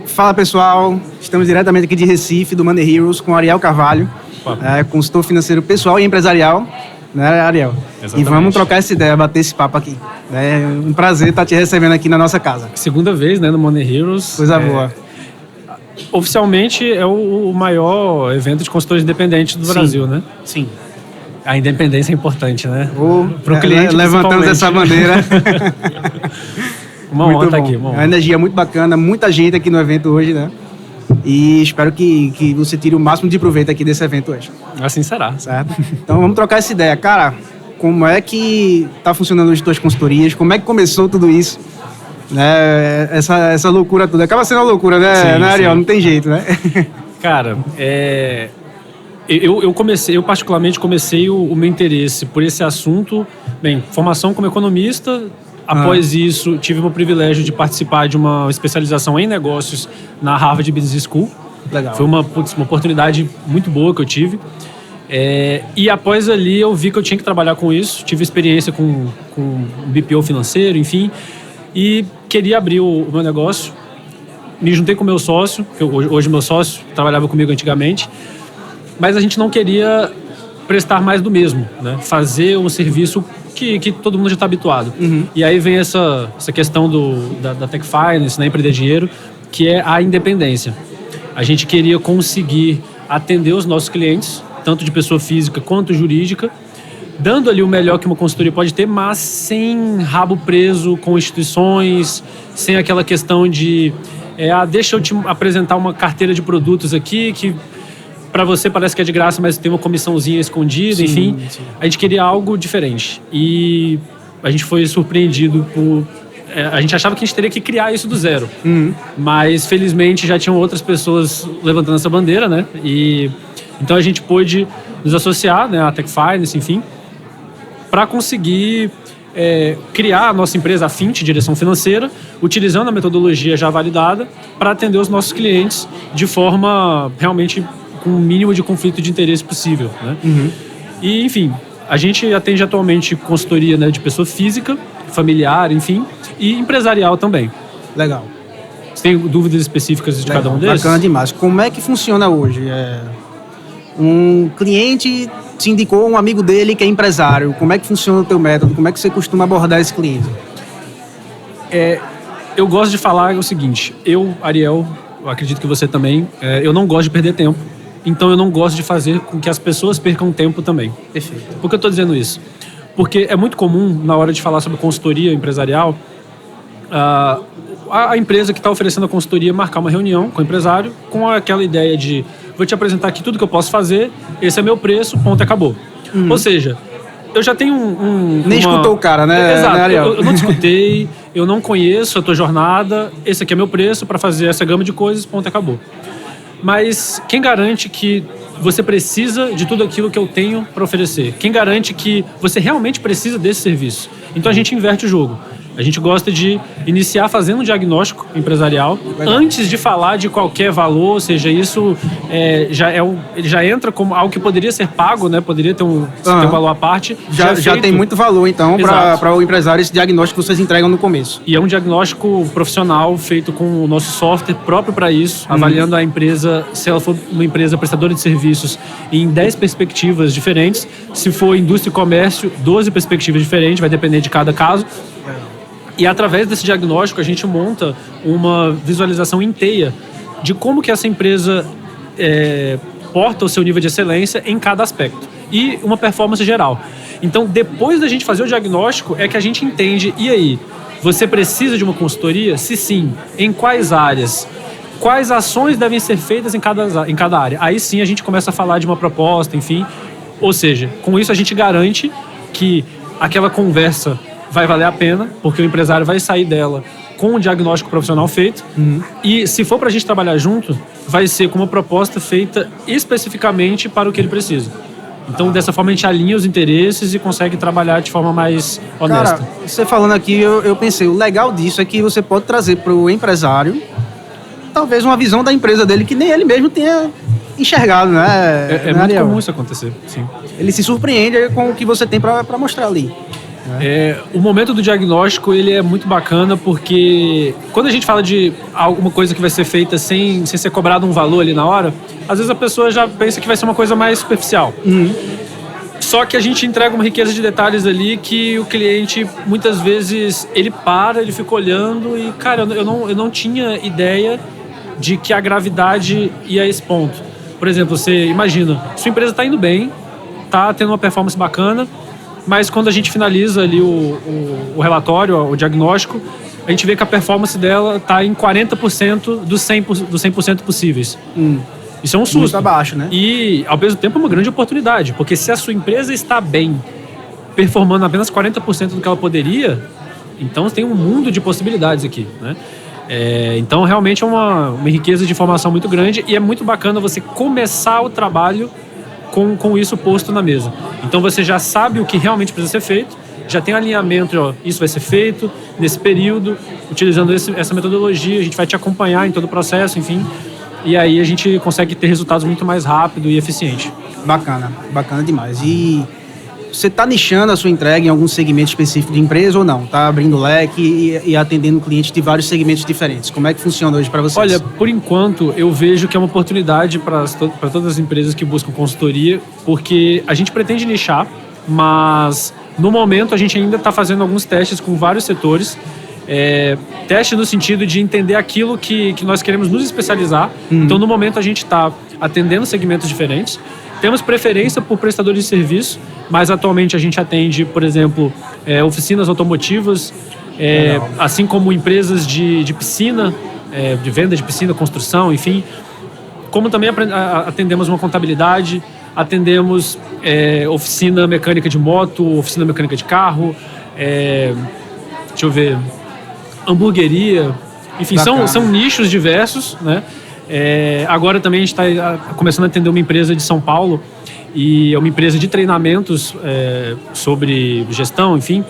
Fala pessoal, estamos diretamente aqui de Recife, do Money Heroes, com Ariel Carvalho, consultor financeiro pessoal e empresarial, né, Ariel? Exatamente. E vamos trocar essa ideia, bater esse papo aqui. É um prazer estar te recebendo aqui na nossa casa. Segunda vez, né, no Money Heroes. Coisa boa. Oficialmente é o maior evento de consultores independentes do Brasil, né? Sim. A independência é importante, né? Pro cliente, levantamos essa bandeira. Uma honra estar aqui. Uma honra. A energia é muito bacana, muita gente aqui no evento hoje, né? E espero que você tire o máximo de proveito aqui desse evento hoje. Assim será. Certo? Então vamos trocar essa ideia. Cara, como é que tá funcionando as tuas consultorias? Como é que começou tudo isso? Né? Essa loucura toda. Acaba sendo uma loucura, né, Sim, né Ariel? sim. Não tem jeito, né? Cara, eu particularmente comecei o meu interesse por esse assunto. Bem, formação como economista. Após isso, tive o privilégio de participar de uma especialização em negócios na Harvard Business School. Legal. Foi uma oportunidade muito boa que eu tive. E após ali, eu vi que eu tinha que trabalhar com isso. Tive experiência com BPO financeiro, enfim. E queria abrir o meu negócio. Me juntei com o meu sócio, que hoje meu sócio trabalhava comigo antigamente. Mas a gente não queria prestar mais do mesmo, né? Fazer um serviço que todo mundo já está habituado. Uhum. E aí vem essa questão da Tech Finance, né, Empreender Dinheiro, que é a independência. A gente queria conseguir atender os nossos clientes, tanto de pessoa física quanto jurídica, dando ali o melhor que uma consultoria pode ter, mas sem rabo preso com instituições, sem aquela questão de deixa eu te apresentar uma carteira de produtos aqui que para você parece que é de graça, mas tem uma comissãozinha escondida, sim, enfim. Sim. A gente queria algo diferente. E a gente foi surpreendido por... a gente achava que a gente teria que criar isso do zero. Uhum. Mas, felizmente, já tinham outras pessoas levantando essa bandeira, né? E então a gente pôde nos associar, né, à Tech Finance, enfim, para conseguir criar a nossa empresa, a Fint, Direção Financeira, utilizando a metodologia já validada para atender os nossos clientes de forma realmente com o mínimo de conflito de interesse possível, né? Uhum. E, enfim, a gente atende atualmente consultoria, né, de pessoa física, familiar, enfim, e empresarial também. Legal. Você tem dúvidas específicas de cada um deles? Bacana demais. Como é que funciona hoje? Um cliente te indicou um amigo dele que é empresário. Como é que funciona o teu método? Como é que você costuma abordar esse cliente? Eu gosto de falar o seguinte. Eu, Ariel, eu acredito que você também, eu não gosto de perder tempo. Então eu não gosto de fazer com que as pessoas percam tempo também. Perfeito. Por que eu estou dizendo isso? Porque é muito comum, na hora de falar sobre consultoria empresarial, a empresa que está oferecendo a consultoria marcar uma reunião com o empresário com aquela ideia de vou te apresentar aqui tudo que eu posso fazer, esse é meu preço, ponto, acabou. Uhum. Ou seja, eu já tenho Nem escutou o cara, né? Exato, né, Ariel? eu não escutei, eu não conheço a tua jornada, esse aqui é meu preço para fazer essa gama de coisas, ponto, acabou. Mas quem garante que você precisa de tudo aquilo que eu tenho para oferecer? Quem garante que você realmente precisa desse serviço? Então a gente inverte o jogo. A gente gosta de iniciar fazendo um diagnóstico empresarial antes de falar de qualquer valor, ou seja, isso já entra como algo que poderia ser pago, né? Poderia ter um valor à parte. Já tem muito valor, então, para o empresário esse diagnóstico que vocês entregam no começo. E é um diagnóstico profissional feito com o nosso software próprio para isso, avaliando a empresa, se ela for uma empresa prestadora de serviços, em 10 perspectivas diferentes. Se for indústria e comércio, 12 perspectivas diferentes, vai depender de cada caso. E através desse diagnóstico a gente monta uma visualização inteira de como que essa empresa porta o seu nível de excelência em cada aspecto. E uma performance geral. Então, depois da gente fazer o diagnóstico, é que a gente entende, e aí, você precisa de uma consultoria? Se sim, em quais áreas? Quais ações devem ser feitas em cada área? Aí sim a gente começa a falar de uma proposta, enfim. Ou seja, com isso a gente garante que aquela conversa vai valer a pena, porque o empresário vai sair dela com um diagnóstico profissional feito. E se for para a gente trabalhar junto, vai ser com uma proposta feita especificamente para o que ele precisa. Então, dessa forma, a gente alinha os interesses e consegue trabalhar de forma mais honesta. Cara, você falando aqui, eu pensei, o legal disso é que você pode trazer para o empresário talvez uma visão da empresa dele que nem ele mesmo tenha enxergado, né? É muito comum isso acontecer, sim. Ele se surpreende com o que você tem para mostrar ali. O momento do diagnóstico ele é muito bacana porque quando a gente fala de alguma coisa que vai ser feita sem ser cobrado um valor ali na hora, às vezes a pessoa já pensa que vai ser uma coisa mais superficial. Só que a gente entrega uma riqueza de detalhes ali que o cliente, muitas vezes, ele fica olhando e, cara, eu não tinha ideia de que a gravidade ia a esse ponto. Por exemplo, você imagina, sua empresa está indo bem, está tendo uma performance bacana, mas quando a gente finaliza ali o relatório, o diagnóstico, a gente vê que a performance dela está em 40% dos 100% possíveis. Isso é um susto. Muito abaixo, né? E, ao mesmo tempo, é uma grande oportunidade. Porque se a sua empresa está bem, performando apenas 40% do que ela poderia, então tem um mundo de possibilidades aqui, né? Então, realmente é uma riqueza de informação muito grande e é muito bacana você começar o trabalho com isso posto na mesa. Então, você já sabe o que realmente precisa ser feito, já tem alinhamento, isso vai ser feito nesse período, utilizando essa metodologia, a gente vai te acompanhar em todo o processo, enfim... E aí a gente consegue ter resultados muito mais rápido e eficiente. Bacana demais. E você está nichando a sua entrega em algum segmento específico de empresa ou não? Está abrindo leque e atendendo clientes de vários segmentos diferentes? Como é que funciona hoje para vocês? Olha, por enquanto eu vejo que é uma oportunidade para todas as empresas que buscam consultoria, porque a gente pretende nichar, mas no momento a gente ainda está fazendo alguns testes com vários setores. Teste no sentido de entender aquilo que nós queremos nos especializar. Então, no momento, a gente está atendendo segmentos diferentes. Temos preferência por prestadores de serviço, mas atualmente a gente atende, por exemplo, oficinas automotivas, assim como empresas de piscina, de venda de piscina, construção, enfim. Como também atendemos uma contabilidade, atendemos oficina mecânica de moto, oficina mecânica de carro, deixa eu ver... hamburgueria, enfim, são nichos diversos, né? Agora também a gente está começando a atender uma empresa de São Paulo e é uma empresa de treinamentos sobre gestão, enfim.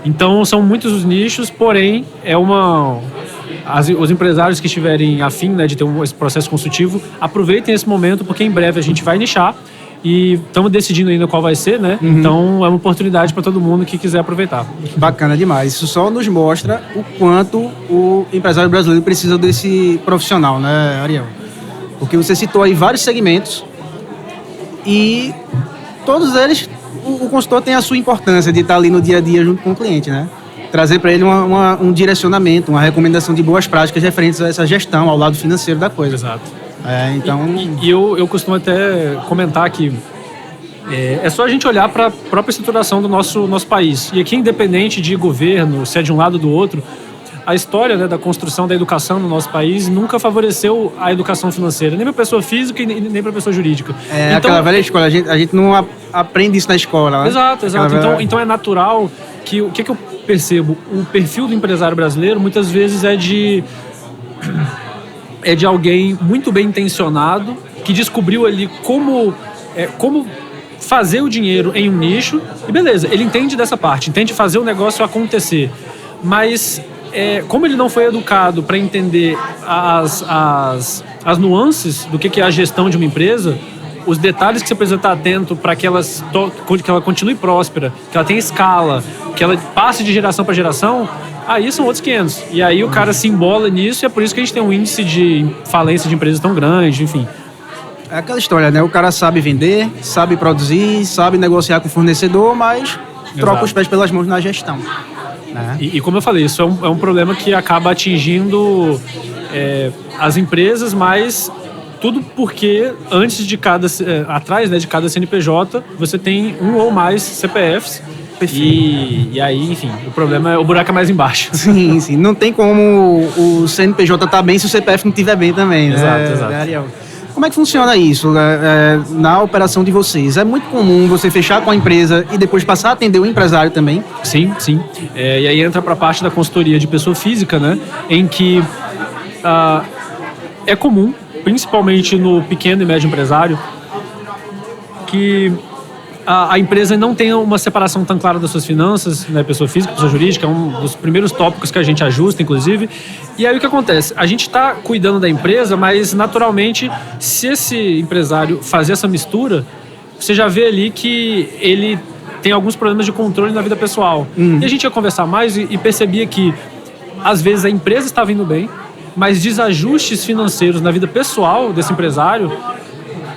Então são muitos os nichos, porém os empresários que estiverem afim, né, de ter esse processo consultivo, aproveitem esse momento porque em breve a gente vai nichar. E estamos decidindo ainda qual vai ser, né? Então é uma oportunidade para todo mundo que quiser aproveitar. Bacana demais. Isso só nos mostra o quanto o empresário brasileiro precisa desse profissional, né, Ariel? Porque você citou aí vários segmentos e todos eles, o consultor tem a sua importância de estar ali no dia a dia junto com o cliente, né? Trazer para ele um direcionamento, uma recomendação de boas práticas referentes a essa gestão, ao lado financeiro da coisa. Exato. Então... E eu costumo até comentar que é só a gente olhar para a própria estruturação do nosso país. E aqui, independente de governo, se é de um lado ou do outro, a história, né, da construção da educação no nosso país nunca favoreceu a educação financeira, nem para a pessoa física e nem para a pessoa jurídica. Então, aquela velha escola, a gente não aprende isso na escola. Né? Exato. Então é natural que o que eu percebo? O perfil do empresário brasileiro muitas vezes é de alguém muito bem intencionado, que descobriu ali como fazer o dinheiro em um nicho, e beleza, ele entende dessa parte, entende fazer o negócio acontecer, mas como ele não foi educado para entender as nuances do que é a gestão de uma empresa, os detalhes que você precisa estar atento para que ela continue próspera, que ela tenha escala, que ela passe de geração para geração, aí são outros 500. E aí o cara se embola nisso e é por isso que a gente tem um índice de falência de empresas tão grande, enfim. É aquela história, né? O cara sabe vender, sabe produzir, sabe negociar com o fornecedor, mas troca os pés pelas mãos na gestão. Né? E como eu falei, isso é um problema que acaba atingindo as empresas, mas tudo porque antes de atrás, né, de cada CNPJ, você tem um ou mais CPFs. E aí, enfim, o buraco é mais embaixo. Sim. Não tem como o CNPJ estar bem se o CPF não estiver bem também. Exato. Ariel. Como é que funciona isso na operação de vocês? É muito comum você fechar com a empresa e depois passar a atender o empresário também? Sim. E aí entra para a parte da consultoria de pessoa física, né? Em que é comum, principalmente no pequeno e médio empresário, que a empresa não tem uma separação tão clara das suas finanças, né, pessoa física, pessoa jurídica, é um dos primeiros tópicos que a gente ajusta, inclusive. E aí o que acontece? A gente está cuidando da empresa, mas naturalmente, se esse empresário fazer essa mistura, você já vê ali que ele tem alguns problemas de controle na vida pessoal. E a gente ia conversar mais e percebia que, às vezes, a empresa estava indo bem, mas desajustes financeiros na vida pessoal desse empresário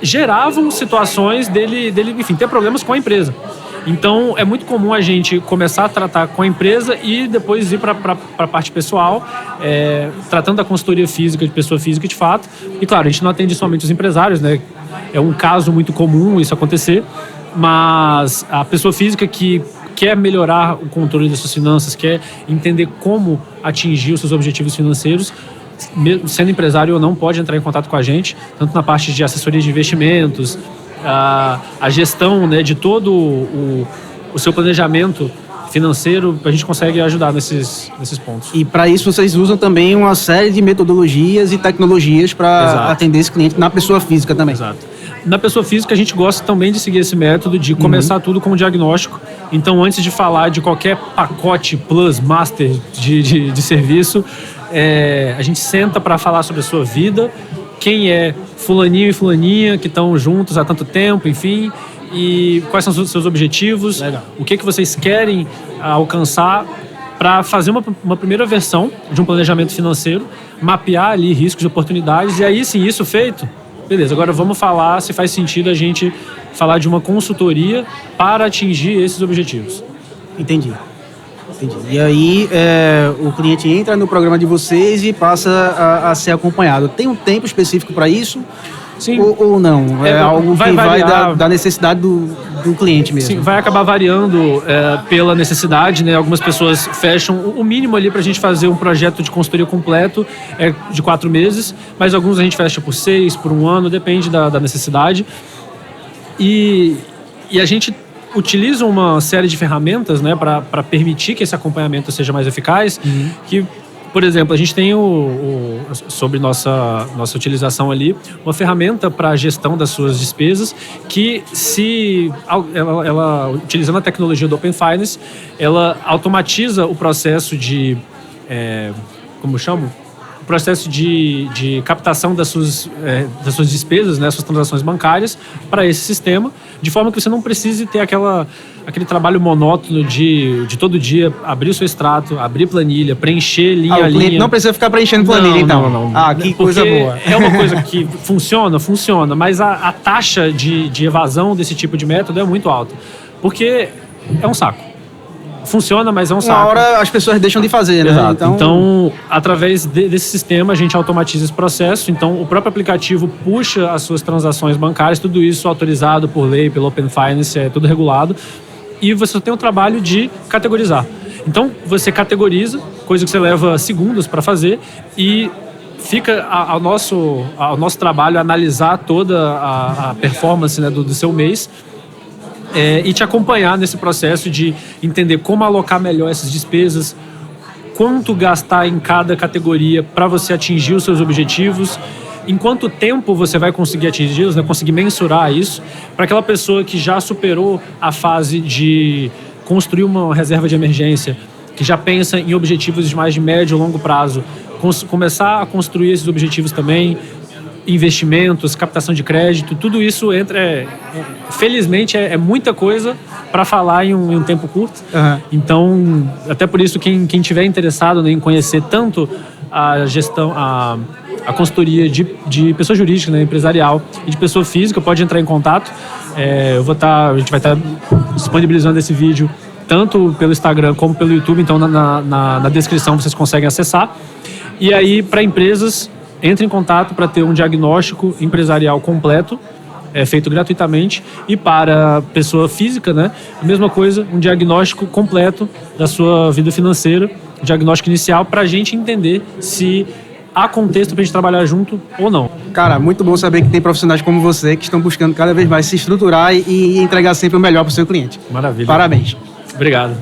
geravam situações dele, enfim, ter problemas com a empresa. Então, é muito comum a gente começar a tratar com a empresa e depois ir para a parte pessoal, tratando da consultoria física, de pessoa física de fato. E, claro, a gente não atende somente os empresários, né? É um caso muito comum isso acontecer, mas a pessoa física que quer melhorar o controle das suas finanças, quer entender como atingir os seus objetivos financeiros, sendo empresário ou não, pode entrar em contato com a gente, tanto na parte de assessoria de investimentos, a gestão, né, de todo o seu planejamento financeiro, a gente consegue ajudar nesses pontos. E para isso vocês usam também uma série de metodologias e tecnologias para atender esse cliente na pessoa física também. Exato. Na pessoa física, a gente gosta também de seguir esse método de começar tudo com um diagnóstico. Então, antes de falar de qualquer pacote plus, master de serviço, a gente senta para falar sobre a sua vida, quem é fulaninho e fulaninha que estão juntos há tanto tempo, enfim, e quais são os seus objetivos, Legal. o que vocês querem alcançar, para fazer uma primeira versão de um planejamento financeiro, mapear ali riscos e oportunidades, e aí sim, isso feito, beleza, agora vamos falar se faz sentido a gente falar de uma consultoria para atingir esses objetivos. Entendi. E aí o cliente entra no programa de vocês e passa a ser acompanhado. Tem um tempo específico para isso? Sim. Ou não? É algo que vai da necessidade do cliente mesmo? Sim, vai acabar variando pela necessidade, né? Algumas pessoas fecham o mínimo ali para a gente fazer um projeto de consultoria completo de 4 meses, mas alguns a gente fecha por 6, por 1 ano, depende da necessidade. E a gente utiliza uma série de ferramentas, né, para permitir que esse acompanhamento seja mais eficaz, que, por exemplo, a gente tem sobre nossa utilização ali, uma ferramenta para a gestão das suas despesas que, ela utilizando a tecnologia do Open Finance, ela automatiza o processo de, como chamo? O processo de captação das suas despesas, né, suas transações bancárias para esse sistema, de forma que você não precise ter aquele trabalho monótono de todo dia abrir o seu extrato, abrir planilha, preencher linha a linha. O cliente não precisa ficar preenchendo planilha, então. Não. Ah, que coisa boa. É uma coisa que funciona, mas a taxa de evasão desse tipo de método é muito alta, porque é um saco. Funciona, mas é um saco. Uma hora as pessoas deixam de fazer, né? Exato. Então, através desse sistema, a gente automatiza esse processo. Então, o próprio aplicativo puxa as suas transações bancárias, tudo isso autorizado por lei, pelo Open Finance, é tudo regulado. E você tem o trabalho de categorizar. Então, você categoriza, coisa que você leva segundos para fazer, e fica ao nosso trabalho analisar toda a performance, né, do seu mês, e te acompanhar nesse processo de entender como alocar melhor essas despesas, quanto gastar em cada categoria para você atingir os seus objetivos, em quanto tempo você vai conseguir atingi-los, né, conseguir mensurar isso, para aquela pessoa que já superou a fase de construir uma reserva de emergência, que já pensa em objetivos de mais de médio e longo prazo, começar a construir esses objetivos também, investimentos, captação de crédito, tudo isso entra, felizmente é muita coisa para falar em um tempo curto. Então, até por isso, quem tiver interessado, né, em conhecer tanto a gestão, a consultoria de pessoa jurídica, né, empresarial, e de pessoa física, pode entrar em contato. A gente vai estar disponibilizando esse vídeo tanto pelo Instagram como pelo YouTube, então na descrição vocês conseguem acessar. E aí, para empresas, entre em contato para ter um diagnóstico empresarial completo, feito gratuitamente, e para pessoa física, né, a mesma coisa, um diagnóstico completo da sua vida financeira, diagnóstico inicial, para a gente entender se há contexto para a gente trabalhar junto ou não. Cara, muito bom saber que tem profissionais como você que estão buscando cada vez mais se estruturar e entregar sempre o melhor para o seu cliente. Maravilha. Parabéns. Obrigado.